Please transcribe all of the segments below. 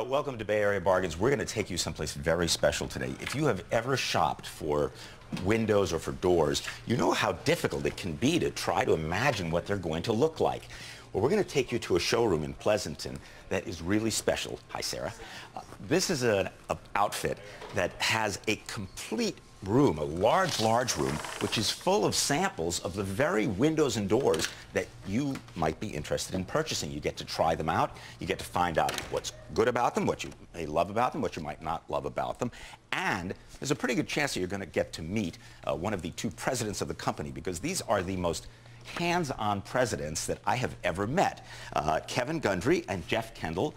welcome to Bay Area Bargains. We're going to take you someplace very special today. If you have ever shopped for windows or for doors, you know how difficult it can be to try to imagine what they're going to look like. Well, we're going to take you to a showroom in Pleasanton that is really special. Hi, Sarah. This is an outfit that has a complete room, a large room, which is full of samples of the very windows and doors that you might be interested in purchasing. You get to try them out. You get to find out what's good about them, what you may love about them, what you might not love about them. And there's a pretty good chance that you're going to get to meet one of the two presidents of the company, because these are the most hands-on presidents that I have ever met. Kevin Gundry and Jeff Kendall.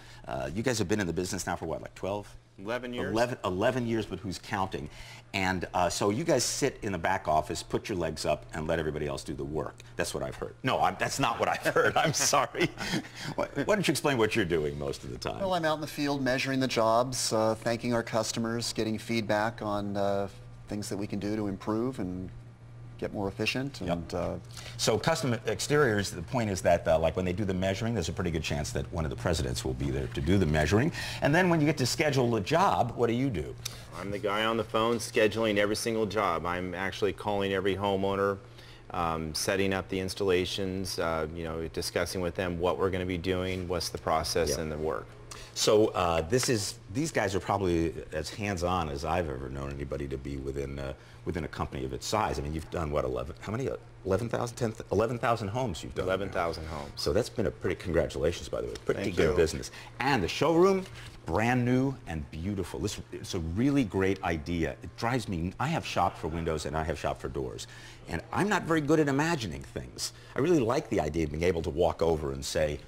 You guys have been in the business now for what, like 12? 11 years. 11 years, but who's counting? And so you guys sit in the back office, put your legs up, and let everybody else do the work. That's what I've heard. No, that's not what I've heard. I'm sorry. Why don't you explain what you're doing most of the time? Well, I'm out in the field measuring the jobs, thanking our customers, getting feedback on things that we can do to improve and get more efficient. And, so custom exteriors, the point is that like when they do the measuring, there's a pretty good chance that one of the presidents will be there to do the measuring. And then when you get to schedule a job, what do? I'm the guy on the phone scheduling every single job. I'm actually calling every homeowner, setting up the installations, you know, discussing with them what we're going to be doing, what's the process and the work. So these guys are probably as hands-on as I've ever known anybody to be within a company of its size. I mean, you've done what, 11,000 homes you've done. 11,000 homes. So that's been a pretty, congratulations, by the way, pretty good business. And the showroom, brand new and beautiful. It's a really great idea. It drives me, I have shopped for windows and I have shopped for doors. And I'm not very good at imagining things. I really like the idea of being able to walk over and say,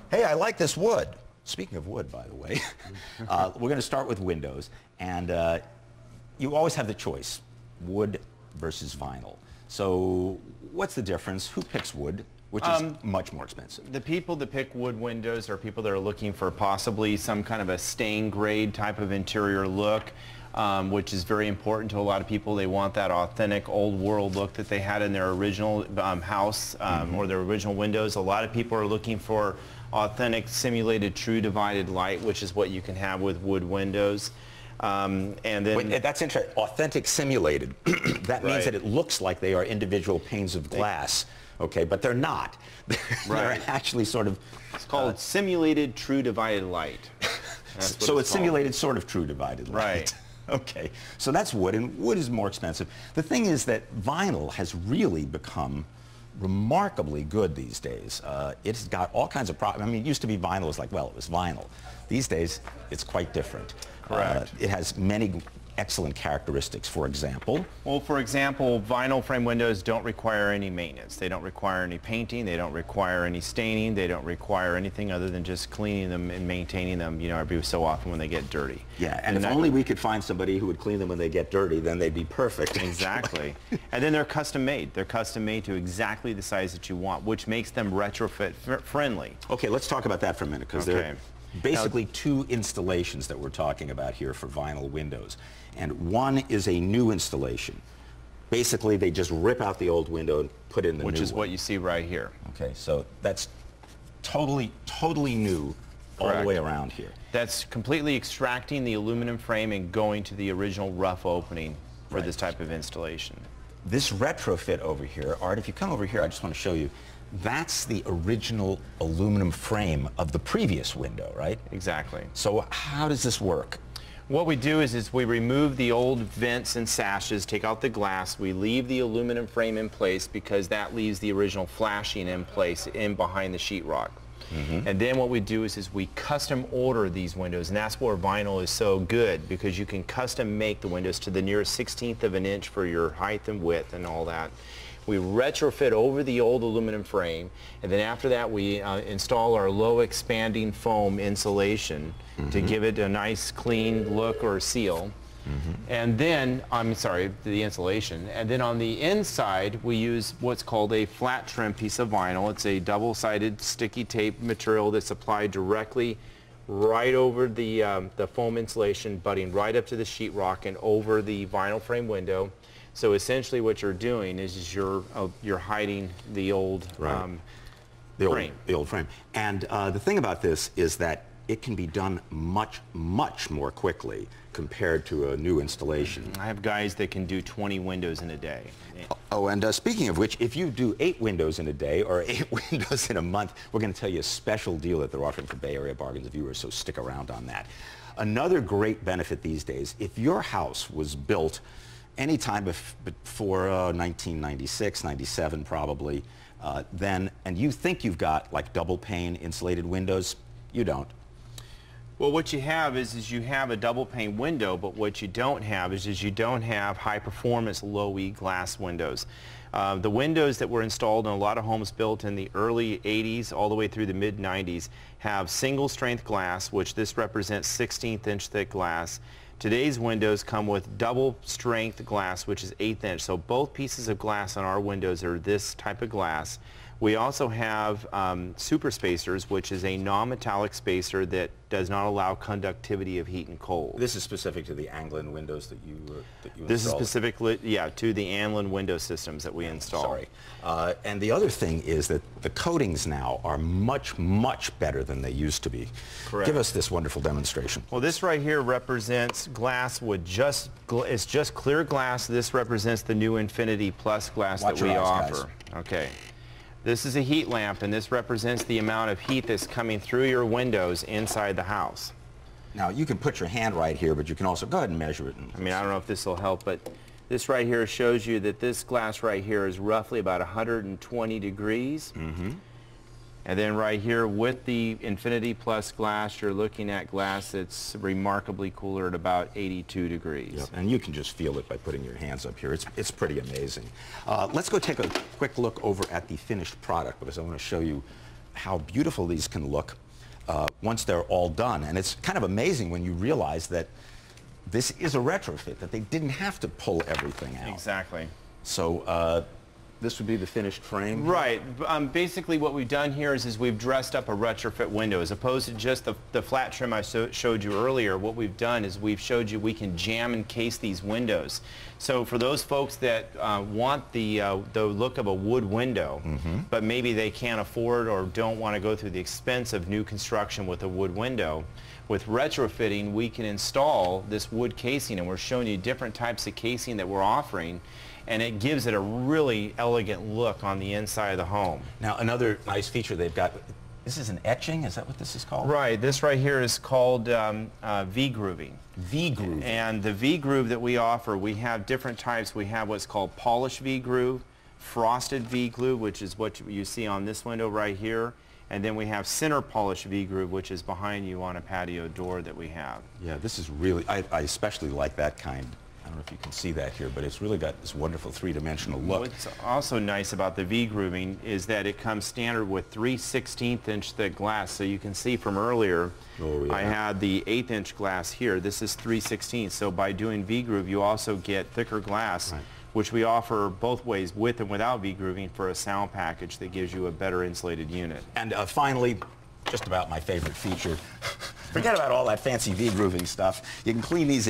hey, I like this wood. Speaking of wood, by the way, we're going to start with windows, and you always have the choice, wood versus vinyl. So what's the difference? Who picks wood, which is much more expensive? The people that pick wood windows are people that are looking for possibly some kind of a stain grade type of interior look, which is very important to a lot of people. They want that authentic old world look that they had in their original house or their original windows. A lot of people are looking for authentic simulated true divided light, which is what you can have with wood windows. And then wait, that's interesting. Authentic simulated. That means that it looks like they are individual panes of glass. Okay, but they're not. They're actually sort of... It's called simulated true divided light. So it's simulated sort of true divided light. Right. Okay, so that's wood, and wood is more expensive. The thing is that vinyl has really become remarkably good these days. It's got all kinds of problems. I mean, it used to be vinyl was like, well, it was vinyl. These days, it's quite different. Correct. It has many excellent characteristics. For example? Well, for example, vinyl frame windows don't require any maintenance. They don't require any painting. They don't require any staining. They don't require anything other than just cleaning them and maintaining them, you know, every so often when they get dirty. Yeah, and if only we could find somebody who would clean them when they get dirty, then they'd be perfect. Exactly. And then they're custom made. They're custom made to exactly the size that you want, which makes them retrofit friendly. Okay, let's talk about that for a minute, because there are basically two installations that we're talking about here for vinyl windows. And one is a new installation. Basically, they just rip out the old window and put in the new one. Which is what you see right here. Okay, so that's totally new all the way around here. That's completely extracting the aluminum frame and going to the original rough opening for this type of installation. This retrofit over here, Art, if you come over here, I just want to show you, that's the original aluminum frame of the previous window, right? Exactly. So how does this work? What we do is we remove the old vents and sashes, take out the glass, we leave the aluminum frame in place because that leaves the original flashing in place in behind the sheetrock. And then what we do is we custom order these windows, and that's where vinyl is so good, because you can custom make the windows to the nearest 16th of an inch for your height and width and all that. We retrofit over the old aluminum frame, and then after that we install our low expanding foam insulation to give it a nice clean look or seal. And then, I'm sorry, the insulation. And then on the inside we use what's called a flat trim piece of vinyl. It's a double-sided sticky tape material that's applied directly right over the foam insulation, butting right up to the sheetrock and over the vinyl frame window. So essentially what you're doing is you're hiding the old frame. The old frame. And the thing about this is that it can be done much, much more quickly compared to a new installation. I have guys that can do 20 windows in a day. Oh, and speaking of which, if you do 8 windows in a day or 8 windows in a month, we're going to tell you a special deal that they're offering for Bay Area Bargains viewers, so stick around on that. Another great benefit these days, if your house was built anytime before 1996, 97 probably, and you think you've got like double pane insulated windows, you don't. Well, what you have is you have a double pane window, but what you don't have is you don't have high performance low E glass windows. The windows that were installed in a lot of homes built in the early 80s all the way through the mid 90s have single strength glass, which this represents 16th inch thick glass. Today's windows come with double strength glass, which is 1/8 inch. So both pieces of glass on our windows are this type of glass. We also have super spacers, which is a non-metallic spacer that does not allow conductivity of heat and cold. This is specific to the Anglin windows that you This is installed. specifically, yeah, to the Anlin window systems that we install. Sorry. And the other thing is that the coatings now are much, much better than they used to be. Correct. Give us this wonderful demonstration. Well, this right here represents glass with it's just clear glass. This represents the new Infinity Plus glass Watch that we your eyes, offer. Okay. This is a heat lamp, and this represents the amount of heat that's coming through your windows inside the house. Now, you can put your hand right here, but you can also go ahead and measure it. I mean, I don't know if this will help, but this right here shows you that this glass right here is roughly about 120 degrees. Mm-hmm. And then right here with the Infinity Plus glass, you're looking at glass that's remarkably cooler at about 82 degrees. Yep. And you can just feel it by putting your hands up here. It's pretty amazing. Let's go take a quick look over at the finished product, because I want to show you how beautiful these can look once they're all done. And it's kind of amazing when you realize that this is a retrofit, that they didn't have to pull everything out. Exactly. So this would be the finished frame? Right. Basically what we've done here is we've dressed up a retrofit window. As opposed to just the flat trim I showed you earlier, what we've done is we've showed you we can jam and case these windows. So for those folks that want the look of a wood window, but maybe they can't afford or don't want to go through the expense of new construction with a wood window, with retrofitting we can install this wood casing, and we're showing you different types of casing that we're offering, and it gives it a really elegant look on the inside of the home. Now, another nice feature they've got, this is an etching? Is that what this is called? Right. This right here is called V-grooving. V-groove. And the V-groove that we offer, we have different types. We have what's called polished V-groove, frosted V-groove, which is what you see on this window right here. And then we have center polished V-groove, which is behind you on a patio door that we have. Yeah, this is really, I especially like that kind. I don't know if you can see that here, but it's really got this wonderful three-dimensional look. What's also nice about the V-grooving is that it comes standard with 3/16 inch thick glass. So you can see from earlier, I had the 1/8 inch glass here. This is 3/16. So by doing V-groove, you also get thicker glass, which we offer both ways, with and without V-grooving, for a sound package that gives you a better insulated unit. And finally, just about my favorite feature, forget about all that fancy V-grooving stuff. You can clean these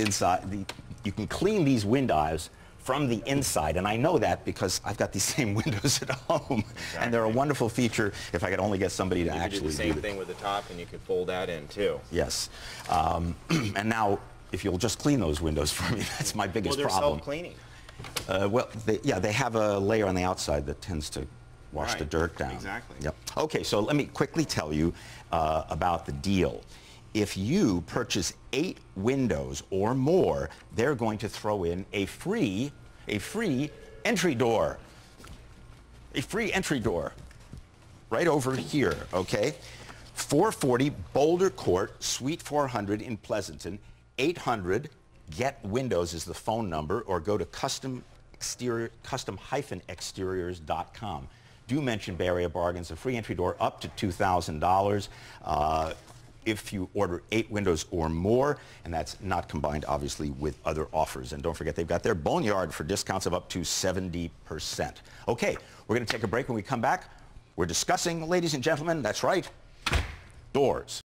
you can clean these windows from the inside, and I know that because I've got these same windows at home. Exactly. And they're a wonderful feature if I could only get somebody to actually do the same thing with the top, and you could fold that in too. Yes. And now, if you'll just clean those windows for me, that's my biggest Well, they're problem. self-cleaning. Well, they have a layer on the outside that tends to wash the dirt down. Exactly. Yep. Okay, so let me quickly tell you about the deal. If you purchase 8 windows or more, they're going to throw in a free entry door. A free entry door. Right over here, okay? 440 Boulder Court, Suite 400 in Pleasanton. 800 Get Windows is the phone number, or go to custom-exteriors.com. Do mention Bay Area Bargains, a free entry door up to $2,000 if you order 8 windows or more, and that's not combined, obviously, with other offers. And don't forget, they've got their Boneyard for discounts of up to 70%. Okay, we're going to take a break. When we come back, we're discussing, ladies and gentlemen, that's right, doors.